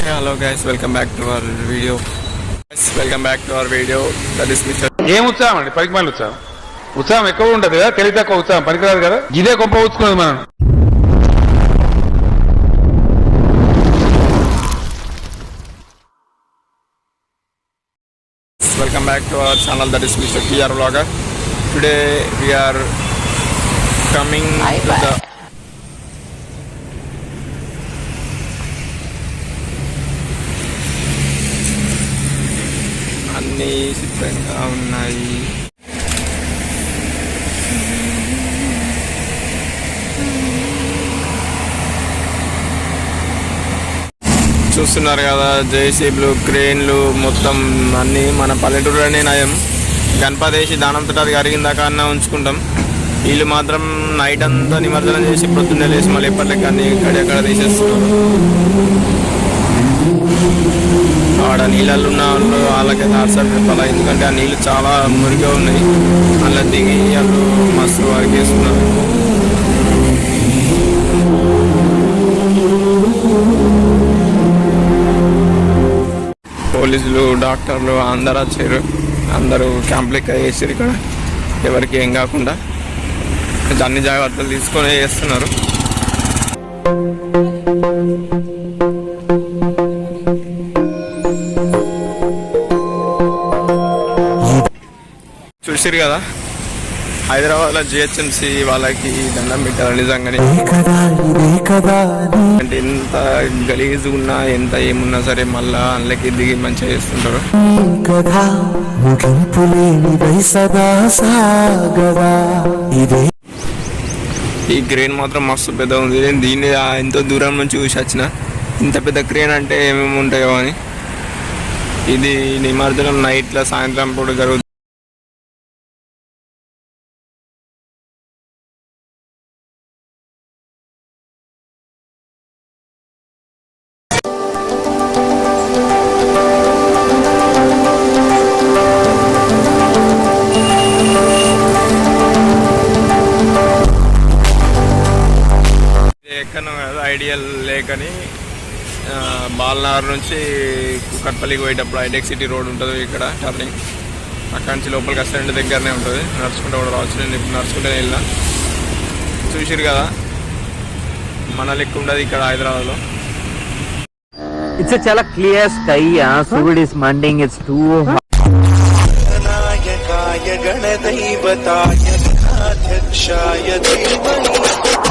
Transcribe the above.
Hello guys, welcome back to our video. That is Mr. ఏం ఉత్సాహం అండి, పరిమాణ ఉత్సాహం. ఉత్సాహం ఎక్కువ ఉంటది కదా, తెలివి తక్కువ ఉత్సాహం పనికిరాదు కదా. ఇదే గొప్ప ఉత్సుకున్నది మనం. Welcome back to our channel, that is Mr. PR Vlogger. Today we are coming to the అన్నీ సిద్ధంగా ఉన్నాయి. చూస్తున్నారు కదా, జేసీబీలు, క్రేన్లు మొత్తం అన్నీ మన పల్లెటూరులోనే నయం. గణపతి వేసి దానంతటా అది కరిగిందాక అన్న ఉంచుకుంటాం. వీళ్ళు మాత్రం నైట్ అంతా నిమజ్జనం చేసి పొద్దున్నే లేసి మళ్ళీ ఎప్పటికీ అన్ని ఎక్కడ తీసేస్తున్నారు. ఆడ నీళ్ళల్లో ఉన్న వాళ్ళు వాళ్ళకైతే ఆర్సర్ చెప్పాలి, ఎందుకంటే ఆ నీళ్ళు చాలా మురిగా ఉన్నాయి. అలా దిగి వాళ్ళు మస్తు వరకు వేసుకున్నారు. పోలీసులు, డాక్టర్లు అందరూ వచ్చారు. అందరూ క్యాంప్ లెక్క వేసారు. ఇక్కడ ఎవరికి ఏం కాకుండా అన్ని జాగ్రత్తలు తీసుకొని చేస్తున్నారు. చూసారు కదా, హైదరాబాద్లో జిహెచ్ఎంసీ వాళ్ళకి దండం పెట్టారు నిజంగానే. అంటే ఎంత గలీజ్ ఉన్నా ఎంత ఏమున్నా సరే మళ్ళా అందులోకి దిగి మంచిగా చేస్తుంటారు. ఈ క్రేన్ మాత్రం మస్తు పెద్ద ఉంది. దీన్ని ఎంతో దూరం నుంచి చూసి వచ్చిన, ఇంత పెద్ద క్రేన్ అంటే ఏమేమి ఉంటాయో అని. ఇది నిమజ్జనం నైట్లో సాయంత్రం పూట జరుగుతుంది. ఎక్కడో కాదు, ఐడియల్ లేక్ అని. బాల్నగర్ నుంచి కుక్కట్పల్లికి పోయేటప్పుడు హైటెక్ సిటీ రోడ్ ఉంటుంది ఇక్కడ టర్నింగ్. అక్కడి నుంచి లోపలికి వస్తే దగ్గరనే ఉంటుంది. నడుచుకుంటూ కూడా రావచ్చు. నేను ఇప్పుడు నడుచుకుంటూనే వెళ్ళినా. చూసిరు కదా, మన లెక్క ఉండదు ఇక్కడ హైదరాబాద్లో. It's a chala clear sky. Food is mending. It's too hot. गणदैवताय गणाध्यक्षाय धीमहि